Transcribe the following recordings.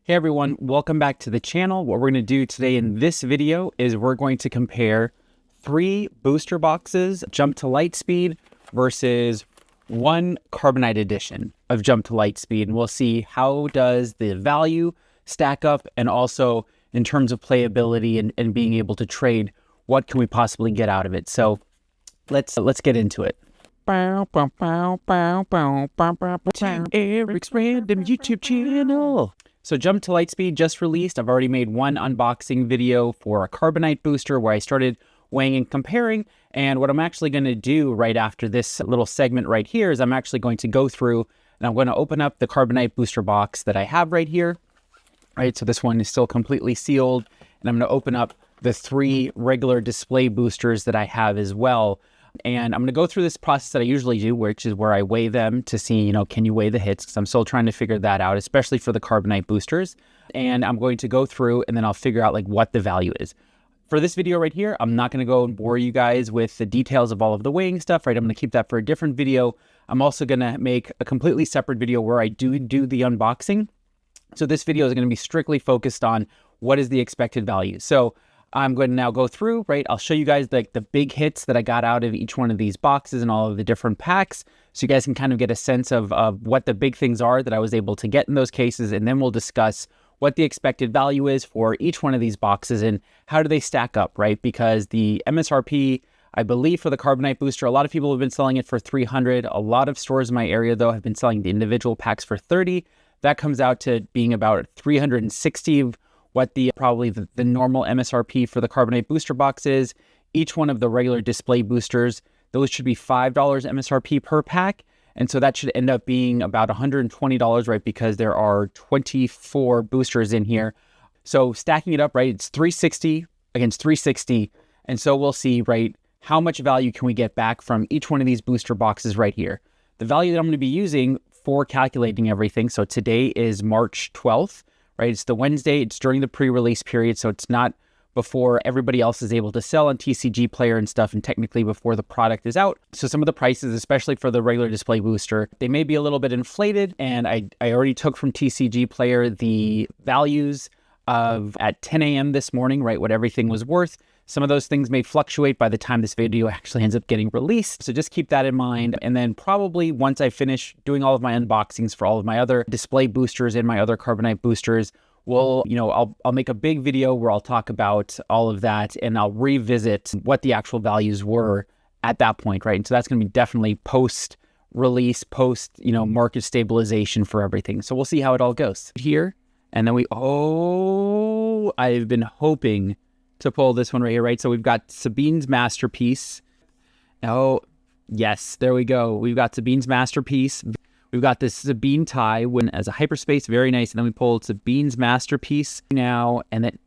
Hey everyone, welcome back to the channel. What we're going to do today in this video is we're going to compare 3 booster boxes, Jump to Lightspeed, versus 1 Carbonite edition of Jump to Lightspeed. And we'll see how does the value stack up, and also in terms of playability and being able to trade, what can we possibly get out of it? So let's get into it. Eric's random YouTube channel. So Jump to Lightspeed just released. I've already made 1 unboxing video for a Carbonite booster where I started weighing and comparing. And what I'm actually going to do right after this little segment right here is I'm actually going to go through and I'm going to open up the Carbonite booster box that I have right here. Right, so this one is still completely sealed. And I'm going to open up the 3 regular display boosters that I have as well. And I'm going to go through this process that I usually do, which is where I weigh them to see, can you weigh the hits? Because I'm still trying to figure that out, especially for the Carbonite boosters. And I'm going to go through and then I'll figure out what the value is. For this video right here, I'm not going to go and bore you guys with the details of all of the weighing stuff, right? I'm going to keep that for a different video. I'm also going to make a completely separate video where I do the unboxing. So this video is going to be strictly focused on what is the expected value. So I'm going to now go through, right? I'll show you guys the big hits that I got out of each one of these boxes and all of the different packs, so you guys can kind of get a sense of what the big things are that I was able to get in those cases. And then we'll discuss what the expected value is for each one of these boxes and how do they stack up, right? Because the MSRP, I believe, for the Carbonite booster, a lot of people have been selling it for $300. A lot of stores in my area, though, have been selling the individual packs for $30. That comes out to being about $360. What probably the normal MSRP for the Carbonite booster box is. Each one of the regular display boosters, those should be $5 MSRP per pack. And so that should end up being about $120, right? Because there are 24 boosters in here. So stacking it up, right? It's $360 against $360. And so we'll see, right? How much value can we get back from each one of these booster boxes right here? The value that I'm going to be using for calculating everything. So today is March 12th. Right, it's the Wednesday, it's during the pre-release period, so it's not before everybody else is able to sell on TCG Player and stuff, and technically before the product is out. So some of the prices, especially for the regular display booster, they may be a little bit inflated, and I already took from TCG Player the values of at 10 a.m. this morning, right, what everything was worth. Some of those things may fluctuate by the time this video actually ends up getting released. So just keep that in mind. And then probably once I finish doing all of my unboxings for all of my other display boosters and my other Carbonite boosters, I'll make a big video where I'll talk about all of that and I'll revisit what the actual values were at that point, right? And so that's going to be definitely post-release, market stabilization for everything. So we'll see how it all goes here. And then I've been hoping to pull this one right here, right? So we've got Sabine's Masterpiece. Oh, yes, there we go. We've got Sabine's Masterpiece. We've got this Sabine tie as a hyperspace, very nice. And then we pulled Sabine's Masterpiece now, and then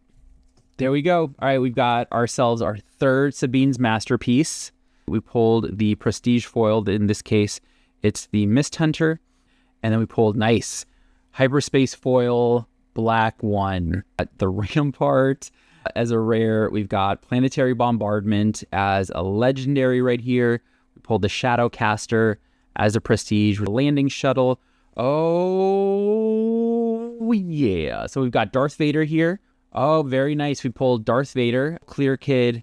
there we go. All right, we've got ourselves our 3rd Sabine's Masterpiece. We pulled the Prestige foil. In this case, it's the Mist Hunter. And then we pulled nice hyperspace foil, black one. The Rampart as a rare. We've got Planetary Bombardment as a legendary right here. We pulled the Shadowcaster as a prestige. Landing Shuttle. Oh, yeah. So we've got Darth Vader here. Oh, very nice. We pulled Darth Vader. Clear Kid.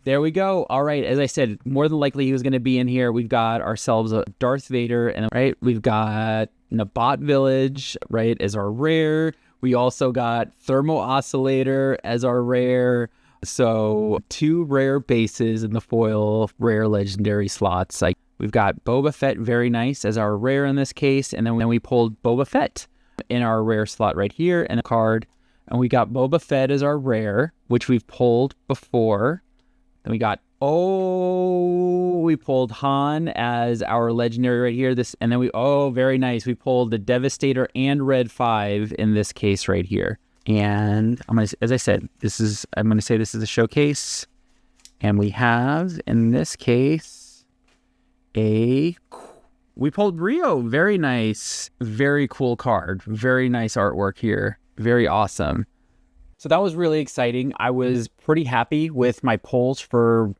There we go. All right. As I said, more than likely he was going to be in here. We've got ourselves a Darth Vader. And right, we've got Nabat Village, right, as our rare. We also got Thermo Oscillator as our rare. So 2 rare bases in the foil rare legendary slots. We've got Boba Fett, very nice, as our rare in this case. And then we pulled Boba Fett in our rare slot right here and a card. And we got Boba Fett as our rare, which we've pulled before. Then we pulled Han as our legendary right here. And then very nice. We pulled the Devastator and Red 5 in this case right here. And as I said, I'm going to say this is a showcase. And we have, in this case, we pulled Rio. Very nice. Very cool card. Very nice artwork here. Very awesome. So that was really exciting. I was pretty happy with my pulls for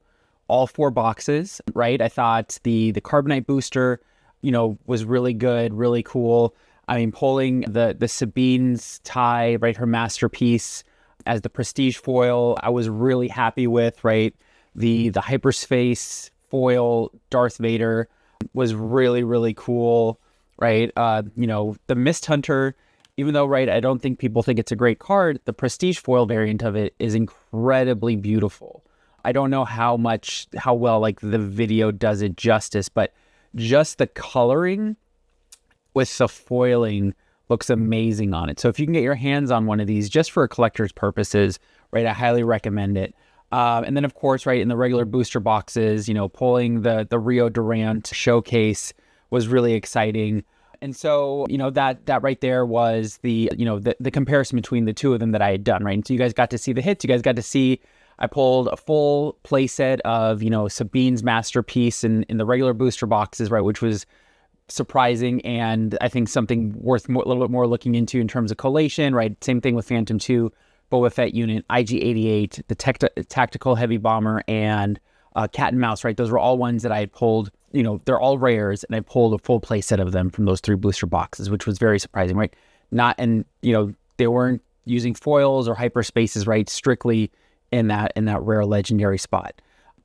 all 4 boxes, right? I thought the Carbonite booster, was really good, really cool. I mean, pulling the Sabine's tie, right, her masterpiece as the prestige foil, I was really happy with, right? The hyperspace foil Darth Vader was really, really cool, right? You know, the Mist Hunter, even though, right, I don't think people think it's a great card, the prestige foil variant of it is incredibly beautiful. I don't know how well like the video does it justice, but just the coloring with the foiling looks amazing on it. So if you can get your hands on one of these just for collector's purposes, right, I highly recommend it. And then, of course, right, in the regular booster boxes, you know, pulling the Rio Durant showcase was really exciting. And so, you know, that right there was the, you know, the comparison between the two of them that I had done, right? And so you guys got to see the hits. You guys got to see I pulled a full playset of, you know, Sabine's masterpiece in the regular booster boxes, right, which was surprising, and I think something worth a little bit more looking into in terms of collation, right? Same thing with Phantom 2, Boba Fett unit, IG-88, the Tactical Heavy Bomber, and Cat and Mouse, right? Those were all ones that I had pulled, you know, they're all rares, and I pulled a full play set of them from those 3 booster boxes, which was very surprising, right? And, you know, they weren't using foils or hyperspaces, right? Strictly in that rare legendary spot.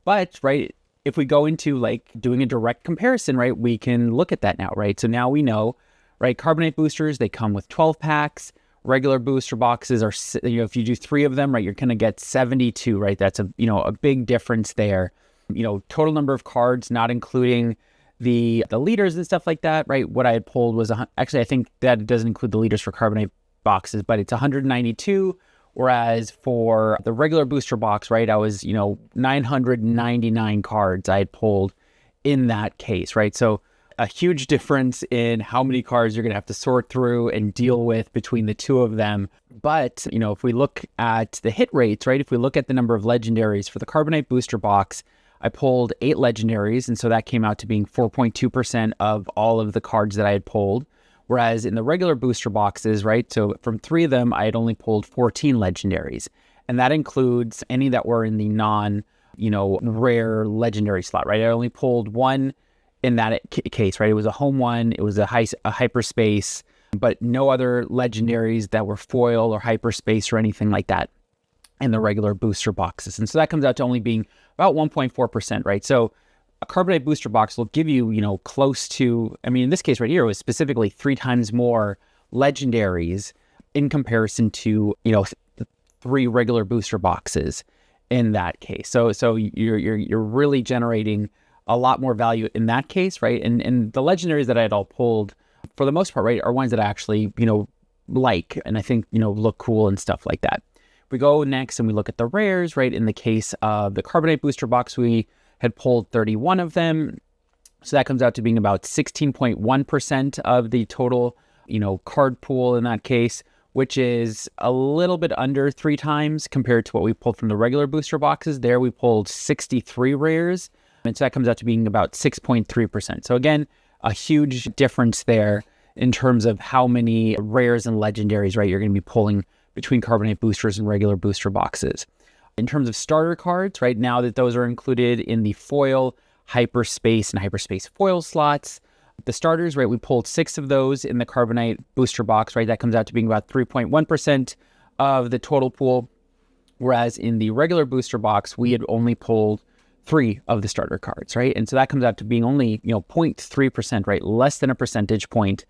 But, right, if we go into like doing a direct comparison, right, we can look at that now, right? So now we know, right, Carbonite boosters, they come with 12 packs. Regular booster boxes are, you know, if you do 3 of them, right, you're going to get 72, right? That's a, you know, a big difference there. You know, total number of cards, not including the leaders and stuff like that, right? What I had pulled was, actually, I think that doesn't include the leaders for Carbonite boxes, but it's 192. Whereas for the regular booster box, right, I was, you know, 999 cards I had pulled in that case, right? So a huge difference in how many cards you're going to have to sort through and deal with between the two of them. But, you know, if we look at the hit rates, right, if we look at the number of legendaries for the Carbonite booster box, I pulled 8 legendaries. And so that came out to being 4.2% of all of the cards that I had pulled. Whereas in the regular booster boxes, right, so from 3 of them, I had only pulled 14 legendaries. And that includes any that were in the you know, rare legendary slot, right? I only pulled 1 in that case, right? It was a home one, it was a hyperspace, but no other legendaries that were foil or hyperspace or anything like that in the regular booster boxes. And so that comes out to only being about 1.4%, right? So a Carbonite booster box will give you, you know, close to, I mean, in this case right here, it was specifically 3 times more legendaries in comparison to, you know, 3 regular booster boxes in that case. So you're really generating a lot more value in that case, right? And the legendaries that I had all pulled, for the most part, right, are ones that I actually, you know, like, and I think, you know, look cool and stuff like that. We go next and we look at the rares, right? In the case of the Carbonite booster box, we had pulled 31 of them. So that comes out to being about 16.1% of the total, you know, card pool in that case, which is a little bit under 3 times compared to what we pulled from the regular booster boxes. There we pulled 63 rares. And so that comes out to being about 6.3%. So again, a huge difference there in terms of how many rares and legendaries, right, you're going to be pulling between Carbonite boosters and regular booster boxes. In terms of starter cards, right, now that those are included in the foil, hyperspace, and hyperspace foil slots, the starters, right, we pulled 6 of those in the Carbonite booster box, right? That comes out to being about 3.1% of the total pool. Whereas in the regular booster box, we had only pulled 3 of the starter cards, right? And so that comes out to being only, you know, 0.3%, right? Less than a percentage point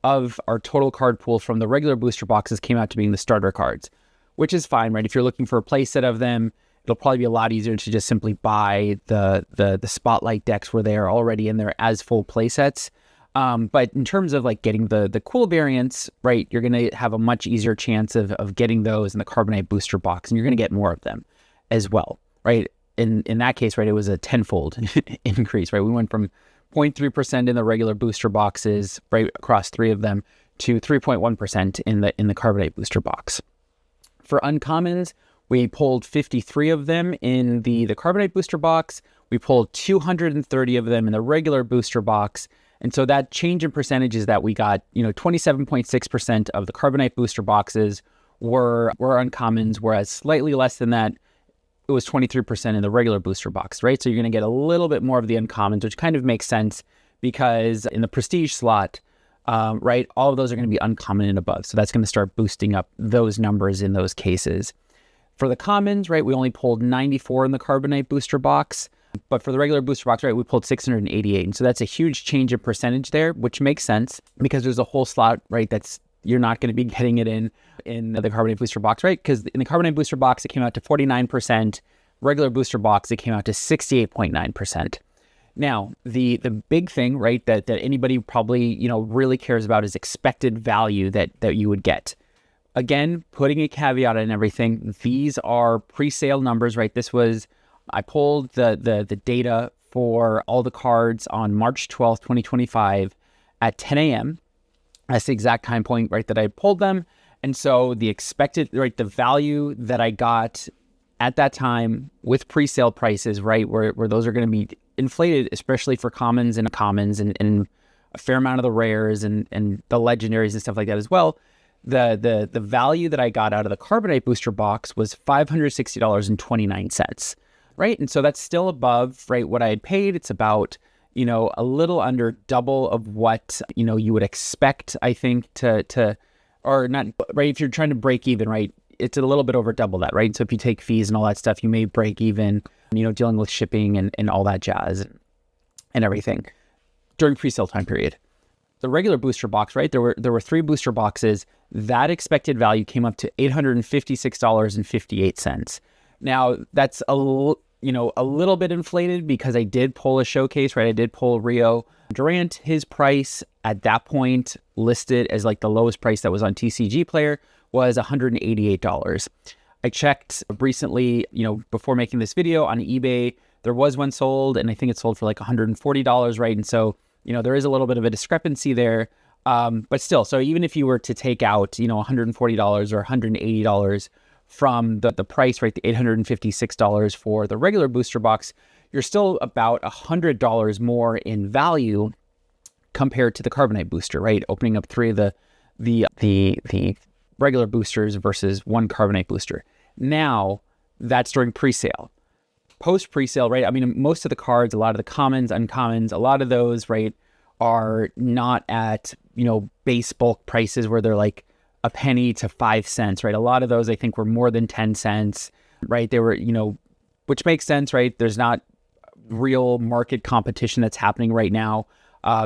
of our total card pool from the regular booster boxes came out to being the starter cards, which is fine, right? If you're looking for a play set of them, it'll probably be a lot easier to just simply buy the spotlight decks where they are already in there as full play sets. But in terms of like getting the cool variants, right, you're going to have a much easier chance of getting those in the Carbonite booster box, and you're going to get more of them as well, right? In that case, right, it was a tenfold increase, right? We went from 0.3% in the regular booster boxes, right, across 3 of them, to 3.1% in the Carbonite booster box. For uncommons, we pulled 53 of them in the Carbonite booster box. We pulled 230 of them in the regular booster box. And so that change in percentages that we got, you know, 27.6% of the Carbonite booster boxes were uncommons, whereas slightly less than that, it was 23% in the regular booster box, right? So you're going to get a little bit more of the uncommons, which kind of makes sense because in the prestige slot, right? All of those are going to be uncommon and above. So that's going to start boosting up those numbers in those cases. For the commons, right, we only pulled 94 in the Carbonite booster box. But for the regular booster box, right, we pulled 688. And so that's a huge change in percentage there, which makes sense because there's a whole slot, right, that's you're not going to be getting it in the Carbonite booster box, right? Because in the Carbonite booster box, it came out to 49%. Regular booster box, it came out to 68.9%. Now, the big thing, right, that anybody probably, really cares about is expected value that you would get. Again, putting a caveat on everything, these are pre-sale numbers, right? I pulled the data for all the cards on March 12th, 2025 at 10 a.m. That's the exact time point, right, that I pulled them. And so the expected, right, the value that I got at that time with pre-sale prices, right, where those are going to be inflated, especially for commons and a fair amount of the rares and the legendaries and stuff like that as well. The value that I got out of the Carbonite booster box was $560.29, right? And so that's still above, right, what I had paid. It's about, a little under double of what, you would expect, I think, or not, right? If you're trying to break even, right, it's a little bit over double that, right? So if you take fees and all that stuff, you may break even, dealing with shipping and all that jazz and everything during pre-sale time period. The regular booster box, right? There were 3 booster boxes. That expected value came up to $856.58. Now that's a little bit inflated because I did pull a showcase, right? I did pull Rio Durant. His price at that point listed as like the lowest price that was on TCG Player was $188. I checked recently, before making this video on eBay, there was one sold and I think it sold for like $140, right? And so, there is a little bit of a discrepancy there. But still, so even if you were to take out, $140 or $180 from the price, right, the $856 for the regular booster box, you're still about $100 more in value compared to the Carbonite booster, right? Opening up 3 of the regular boosters versus 1 Carbonite booster. Now, that's during pre-sale. Post pre-sale, right? I mean, most of the cards, a lot of the commons, uncommons, a lot of those, right, are not at, base bulk prices where they're like a penny to 5 cents, right? A lot of those I think were more than 10 cents, right? They were, which makes sense, right? There's not real market competition that's happening right now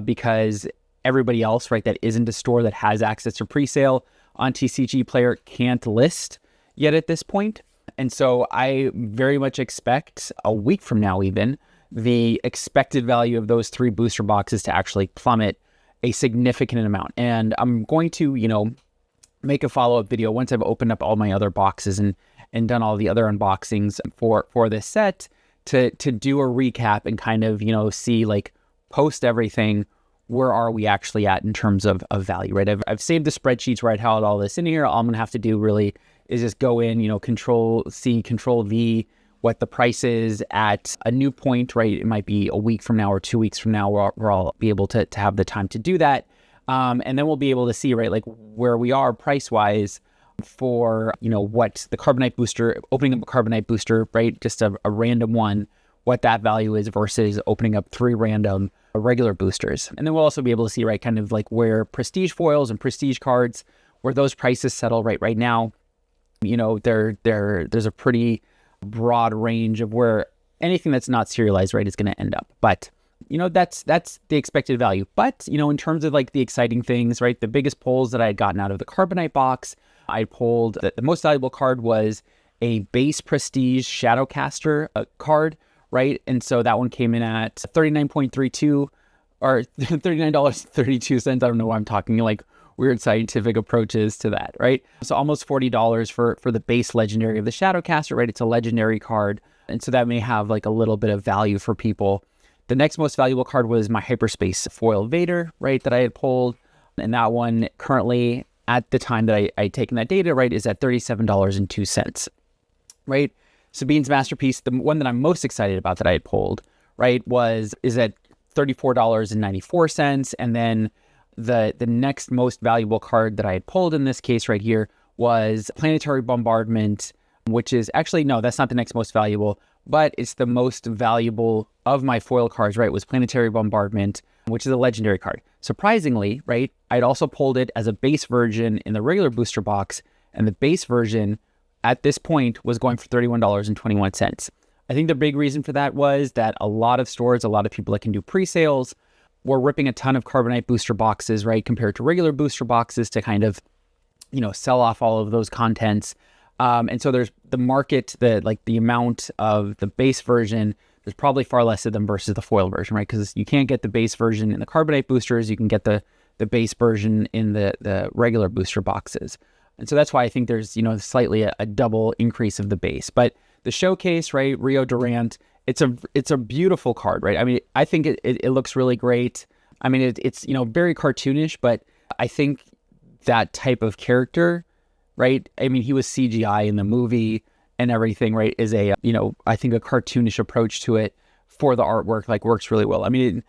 because everybody else, right, that isn't a store that has access to pre-sale on TCG Player can't list yet at this point. And so I very much expect a week from now even the expected value of those 3 booster boxes to actually plummet a significant amount. And I'm going to, make a follow-up video once I've opened up all my other boxes and done all the other unboxings for this set to do a recap and kind of, see like post everything, where are we actually at in terms of value, right? I've saved the spreadsheets where I'd had all this in here. All I'm going to have to do really is just go in, Control C, Control V, what the price is at a new point, right? It might be a week from now or 2 weeks from now where I'll be able to have the time to do that. And then we'll be able to see, right, like where we are price-wise for, what the Carbonite booster, opening up a Carbonite booster, right? Just a random one, what that value is versus opening up 3 random regular boosters. And then we'll also be able to see, right, kind of like where prestige foils and prestige cards, where those prices settle right now. There's a pretty broad range of where anything that's not serialized, right, is going to end up. But, that's the expected value. But, in terms of like the exciting things, right, the biggest pulls that I had gotten out of the Carbonite box, I pulled the most valuable card was a base prestige Shadowcaster card, right? And so that one came in at $39.32 or $39.32. I don't know why I'm talking like weird scientific approaches to that, right? So almost $40 for the base legendary of the Shadowcaster, right? It's a legendary card. And so that may have like a little bit of value for people. The next most valuable card was my Hyperspace Foil Vader, right? That I had pulled. And that one currently at the time that I taken that data, right, is at $37.02, right? Sabine's Masterpiece, the one that I'm most excited about that I had pulled, right, is at $34.94. And then the next most valuable card that I had pulled in this case right here was Planetary Bombardment, which is actually, no, that's not the next most valuable, but it's the most valuable of my foil cards, right? It was Planetary Bombardment, which is a legendary card. Surprisingly, right, I'd also pulled it as a base version in the regular booster box, and the base version at this point was going for $31.21. I think the big reason for that was that a lot of stores, a lot of people that can do pre-sales were ripping a ton of Carbonite booster boxes, right, compared to regular booster boxes to kind of, sell off all of those contents. And so there's the market, the amount of the base version, there's probably far less of them versus the foil version, right? Because you can't get the base version in the Carbonite boosters, you can get the base version in the regular booster boxes. And so that's why I think there's, slightly a double increase of the base. But the showcase, right, Rio Durant, it's a beautiful card, right? I mean, I think it looks really great. I mean, it's very cartoonish, but I think that type of character, right? I mean, he was CGI in the movie and everything, right? Is I think a cartoonish approach to it for the artwork, works really well. I mean,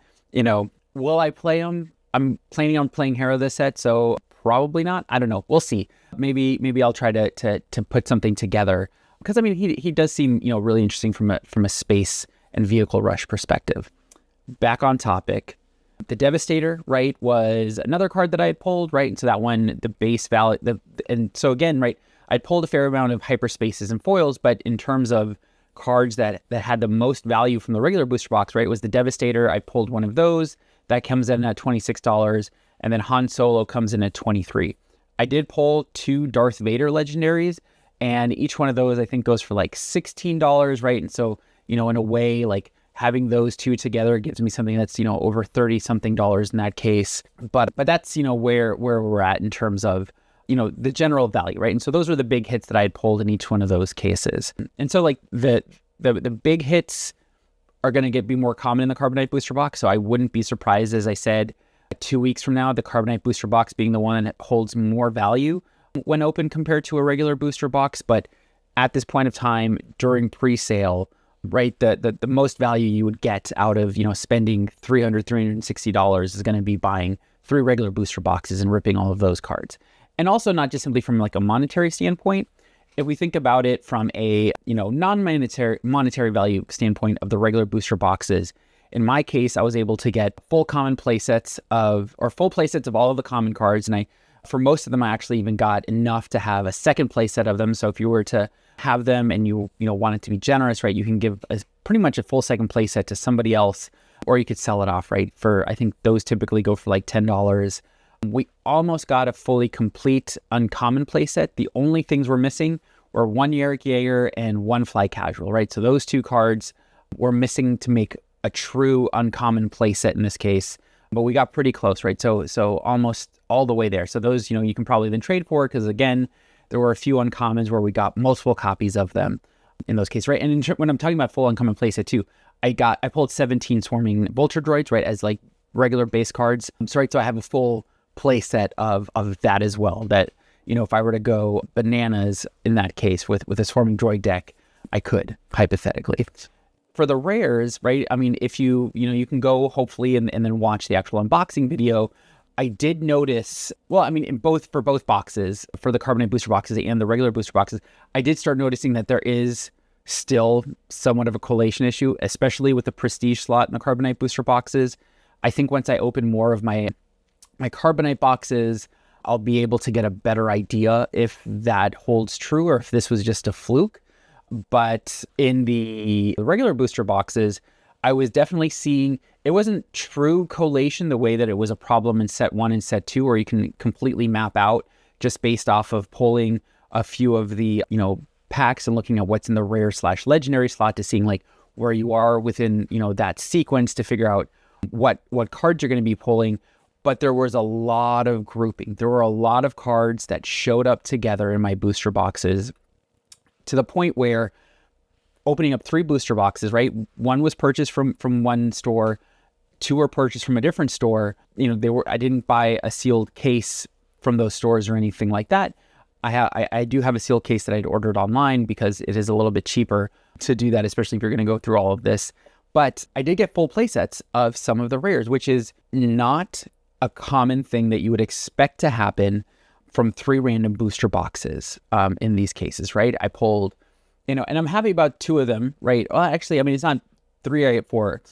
will I play him? I'm planning on playing Hero this set, so probably not. I don't know. We'll see. Maybe I'll try to put something together, because I mean, he does seem, really interesting from a space and vehicle rush perspective. Back on topic. The Devastator, right, was another card that I had pulled, right? And so that one, the base value, and so again, right, I'd pulled a fair amount of hyperspaces and foils, but in terms of cards that had the most value from the regular booster box, right, was the Devastator. I pulled one of those. That comes in at $26, and then Han Solo comes in at $23. I did pull 2 Darth Vader legendaries, and each one of those I think goes for $16, right? And so, in a way, having those 2 together gives me something that's, over 30 something dollars in that case. But that's, where we're at in terms of, the general value, right? And so those were the big hits that I had pulled in each one of those cases. And so the big hits are going to be more common in the Carbonite booster box. So I wouldn't be surprised, as I said, 2 weeks from now, the Carbonite booster box being the one that holds more value when open compared to a regular booster box. But at this point of time during pre-sale, right, the most value you would get out of, spending $360 is going to be buying 3 regular booster boxes and ripping all of those cards. And also not just simply from a monetary standpoint. If we think about it from a, non-monetary value standpoint of the regular booster boxes, in my case, I was able to get full playsets of all of the common cards. And for most of them, I actually even got enough to have a second playset of them. So if you were to have them and you want it to be generous, right, you can give pretty much a full second playset to somebody else, or you could sell it off, right, for, I think those typically go for $10. We almost got a fully complete uncommon playset. The only things we're missing were 1 Yarick Yager and 1 Fly Casual, right? So those 2 cards were missing to make a true uncommon playset in this case, but we got pretty close, right? So almost all the way there. So those, you can probably then trade for, because again, there were a few uncommons where we got multiple copies of them in those cases, right? And when I'm talking about full uncommon playset too, I pulled 17 Swarming Vulture Droids, right, as regular base cards. So I have a full playset of that as well, that, if I were to go bananas in that case with a Swarming Droid deck, I could, hypothetically. For the rares, right, I mean, if you can go hopefully and then watch the actual unboxing video. I did notice, well, I mean, for both boxes, for the Carbonite booster boxes and the regular booster boxes, I did start noticing that there is still somewhat of a collation issue, especially with the prestige slot in the Carbonite booster boxes. I think once I open more of my Carbonite boxes, I'll be able to get a better idea if that holds true or if this was just a fluke. But in the regular booster boxes, I was definitely seeing, it wasn't true collation the way that it was a problem in set 1 and set 2, where you can completely map out just based off of pulling a few of the, packs and looking at what's in the rare/legendary slot to seeing where you are within, that sequence to figure out what cards you're going to be pulling. But there was a lot of grouping. There were a lot of cards that showed up together in my booster boxes, to the point where opening up 3 booster boxes, right? 1 was purchased from one store, 2 were purchased from a different store. I didn't buy a sealed case from those stores or anything like that. I do have a sealed case that I'd ordered online because it is a little bit cheaper to do that, especially if you're going to go through all of this. But I did get full playsets of some of the rares, which is not a common thing that you would expect to happen from 3 random booster boxes in these cases, right? I pulled, and I'm happy about 2 of them, right? Well, actually, I mean, it's not 3, I get 4.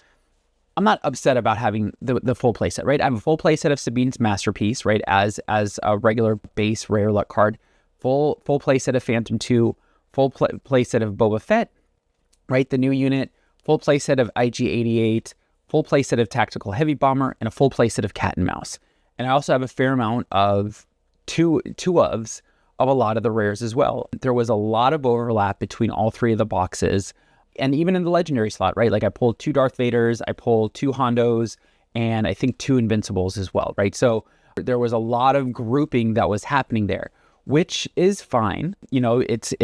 I'm not upset about having the full playset, right? I have a full playset of Sabine's Masterpiece, right, as a regular base rare luck card, full playset of Phantom 2, full playset of Boba Fett, right, the new unit, full playset of IG-88, full playset of Tactical Heavy Bomber, and a full playset of Cat and Mouse. And I also have a fair amount of two ofs of a lot of the rares as well. There was a lot of overlap between all three of the boxes. And even in the legendary slot, right? Like I pulled 2 Darth Vaders, I pulled 2 Hondos, and I think 2 Invincibles as well, right? So there was a lot of grouping that was happening there, which is fine. You know, it's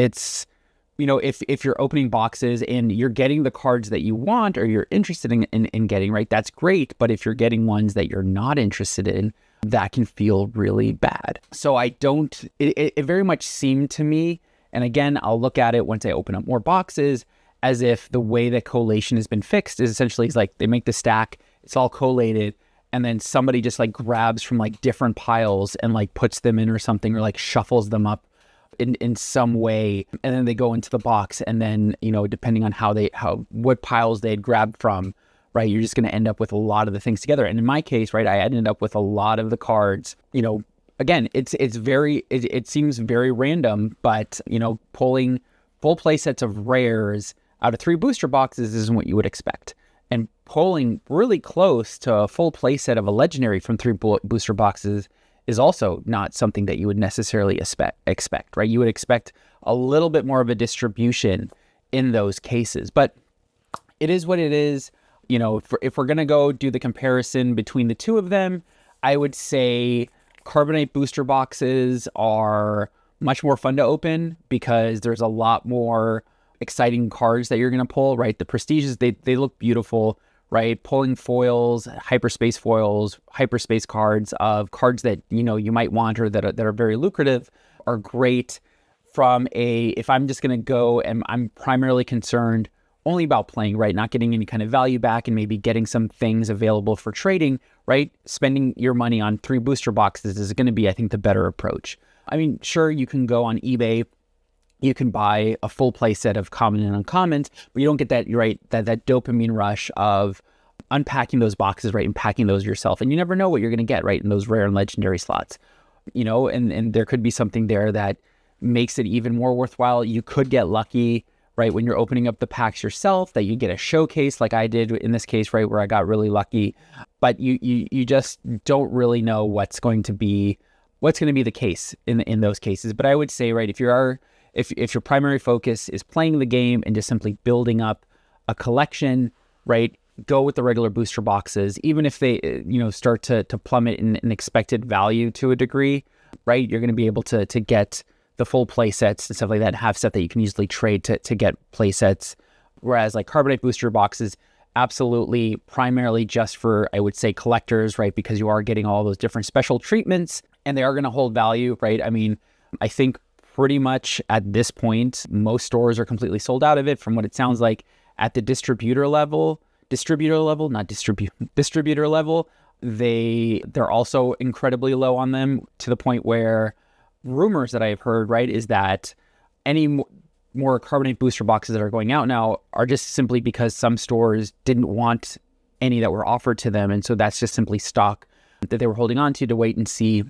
you know, if you're opening boxes and you're getting the cards that you want or you're interested in getting, right, that's great. But if you're getting ones that you're not interested in, that can feel really bad. So it very much seemed to me, and again, I'll look at it once I open up more boxes, as if the way that collation has been fixed is essentially, it's like they make the stack, it's all collated, and then somebody just like grabs from like different piles and like puts them in or something, or like shuffles them up in some way, and then they go into the box, and then, you know, depending on what piles they had grabbed from, right, you're just going to end up with a lot of the things together. And in my case, right, I ended up with a lot of the cards, you know, again, it seems very random, but, you know, pulling full play sets of rares out of 3 booster boxes isn't what you would expect. And pulling really close to a full play set of a legendary from 3 booster boxes is also not something that you would necessarily expect, right? You would expect a little bit more of a distribution in those cases, but it is what it is. You know, if we're going to go do the comparison between the two of them, I would say Carbonite booster boxes are much more fun to open because there's a lot more exciting cards that you're going to pull, right? The Prestiges, they look beautiful, right? Pulling foils, hyperspace cards of cards that, you know, you might want or that are very lucrative are great. If I'm just going to go and I'm primarily concerned only about playing, right? Not getting any kind of value back and maybe getting some things available for trading, right? Spending your money on 3 booster boxes is going to be, I think, the better approach. I mean, sure, you can go on eBay, you can buy a full play set of common and uncommons, but you don't get that, right? That dopamine rush of unpacking those boxes, right? And packing those yourself. And you never know what you're going to get, right? In those rare and legendary slots, you know, and there could be something there that makes it even more worthwhile. You could get lucky, right? When you're opening up the packs yourself, that you get a showcase like I did in this case, right? Where I got really lucky, but you just don't really know what's going to be the case in those cases. But I would say, right, if your primary focus is playing the game and just simply building up a collection, right, go with the regular booster boxes, even if they, you know, start to plummet in expected value to a degree, right? You're going to be able to get the full play sets and stuff like that, half set that you can easily trade to get play sets. Whereas like Carbonite booster boxes, absolutely primarily just for, I would say, collectors, right? Because you are getting all those different special treatments and they are going to hold value, right? I mean, I think pretty much at this point, most stores are completely sold out of it from what it sounds like. At the distributor level, they're also incredibly low on them, to the point where rumors that I've heard, right, is that any more Carbonite booster boxes that are going out now are just simply because some stores didn't want any that were offered to them. And so that's just simply stock that they were holding on to wait and see,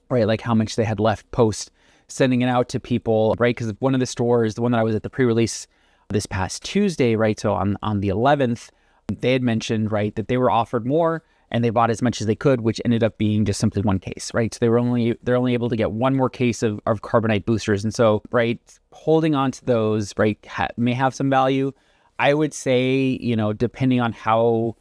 right, like how much they had left post sending it out to people, right? Because one of the stores, the one that I was at the pre-release this past Tuesday, right, so on the 11th, they had mentioned, right, that they were offered more and they bought as much as they could, which ended up being just simply one case, right? So they're only able to get one more case of Carbonite boosters. And so, right, holding on to those, right, may have some value. I would say, you know, depending on how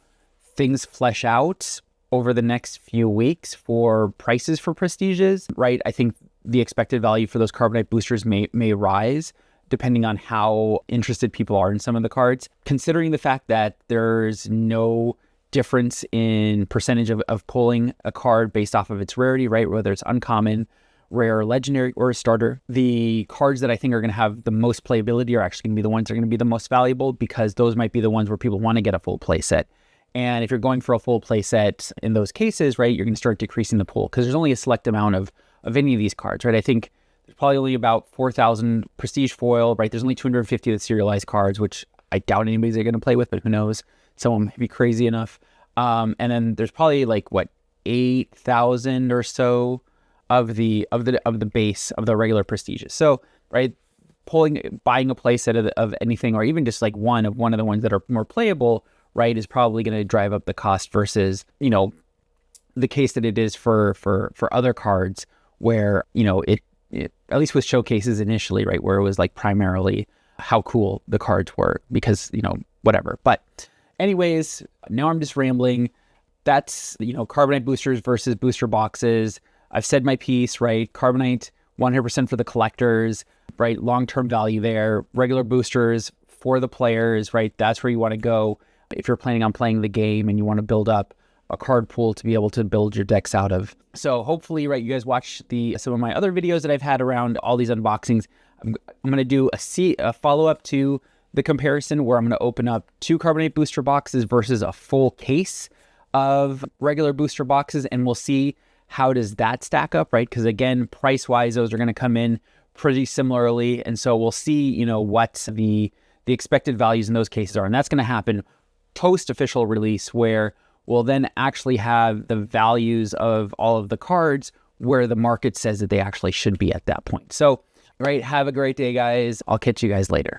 things flesh out over the next few weeks for prices for Prestiges, right, I think the expected value for those Carbonite boosters may rise, depending on how interested people are in some of the cards, considering the fact that there's no difference in percentage of pulling a card based off of its rarity, right? Whether it's uncommon, rare, legendary, or a starter. The cards that I think are going to have the most playability are actually going to be the ones that are going to be the most valuable, because those might be the ones where people want to get a full play set. And if you're going for a full play set in those cases, right, you're going to start decreasing the pool because there's only a select amount of any of these cards, right? I think there's probably only about 4,000 Prestige foil, right? There's only 250 of the serialized cards, which I doubt anybody's going to play with, but who knows? someone might be crazy enough. And then there's probably like what, 8,000 or so of the base of the regular prestiges. So right, buying a playset of anything, or even just like one of the ones that are more playable, right, is probably going to drive up the cost versus, you know, the case that it is for other cards where, you know, it at least with showcases initially, right, where it was like primarily how cool the cards were because, you know, whatever. But anyways, now I'm just rambling. That's, you know, Carbonite boosters versus booster boxes. I've said my piece, right? Carbonite 100% for the collectors, right? Long-term value there. Regular boosters for the players, right? That's where you want to go if you're planning on playing the game and you want to build up a card pool to be able to build your decks out of. So hopefully, right, you guys watch some of my other videos that I've had around all these unboxings. I'm going to do a follow-up to the comparison where I'm going to open up 2 Carbonite booster boxes versus a full case of regular booster boxes, and we'll see how does that stack up, right? Because again, price-wise, those are going to come in pretty similarly, and so we'll see, you know, what the expected values in those cases are, and that's going to happen post-official release, where we'll then actually have the values of all of the cards where the market says that they actually should be at that point. So, right, have a great day, guys. I'll catch you guys later.